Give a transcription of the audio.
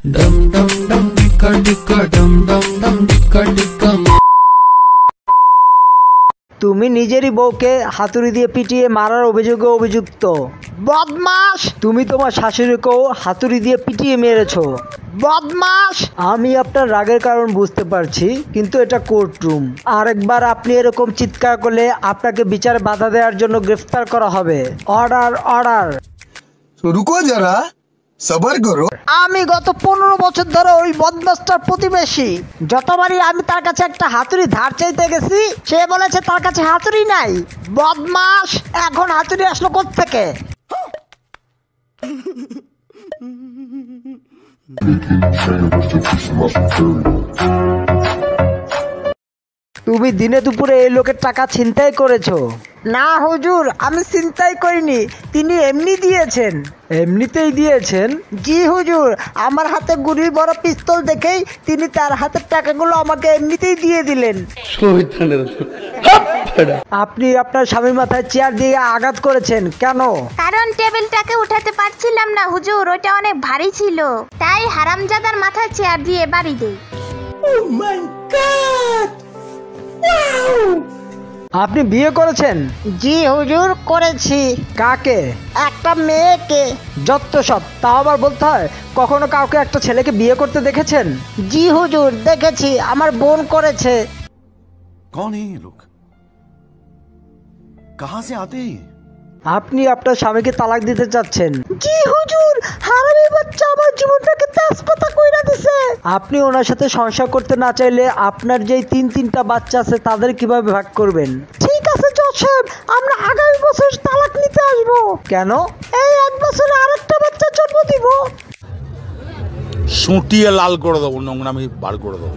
डम डम डम डिक्का डिक्का डम डम डम डिक्का डिक्का। তুমি নিজেরই বউকে হাতুড়ি দিয়ে পিটিয়ে মারার অভিযোগে অভিযুক্ত। বদমাশ! তুমি তোমার শাশুড়িকেও হাতুড়ি দিয়ে পিটিয়ে মেরেছো। বদমাশ! আমি আপনার রাগের কারণ বুঝতে পারছি, কিন্তু এটা কোর্টরুম। আরেকবার আপনি এরকম চিৎকার করলে আপনাকে বিচার বাধা দেওয়ার জন্য গ্রেফতার করা হবে। Order, order. রুকো যারা, সবার করো। আমি গত 15 বছর ধরে ওই বদমাসটার প্রতিবেশী। যতবারই আমি তার কাছে একটা হাতুড়ি ধার চাইতে গেছি, সে বলেছে তার কাছে হাতুড়ি নাই। বদমাস! এখন হাতুড়ি আসলো কোত্থেকে? তুমি দিনে দুপুরে এই লোকের টাকা ছিনতাই করেছো? না হুজুর, আমি ছিনতাই করিনি, তিনি এমনি দিয়েছেন। এমনিতেই দিয়েছেন? জি হুজুর, আমার হাতে গুলি বড় পিস্তল দেখেই তিনি তার হাতের টাকাগুলো আমাকে এমনিতেই দিয়ে দিলেন। আপনি আপনার স্বামীর মাথায় চেয়ার দিয়ে আঘাত করেছেন কেন? কারণ টেবিলটাকে উঠাতে পারছিলাম না হুজুর, ওইটা অনেক ভারী ছিল, তাই হারামজাদার মাথায় চেয়ার দিয়ে বাড়ি দেই। আপনি বিয়ে করেছেন? জি হুজুর, করেছি। কাকে? একটা মেয়েকে। যত সব, তাও আবার বলতে হয়। কখনো কাউকে একটা ছেলেকে বিয়ে করতে দেখেছেন? জি হুজুর, দেখেছি, আমার বোন করেছে। कौन है ये लोग? कहां से आते हैं? আপনি আপনার স্বামীকে তালাক দিতে চাচ্ছেন? জি হুজুর, হারামি বাচ্চা আমার জীবনটাকে তেজপাতা কইরা দিছে। আপনি ওনার সাথে সংসার করতে না চাইলে আপনার যেই তিনটা বাচ্চা আছে তাদের কিভাবে ভাগ করবেন? ঠিক আছে জজ সাহেব, আমরা আগামী বছর তালাক নিতে আসব। কেন? এই 1 বছরে আরেকটা বাচ্চা জন্ম দিব। সুটিয়ে লাল করে দেবো, নোংরামি বার করে দেবো।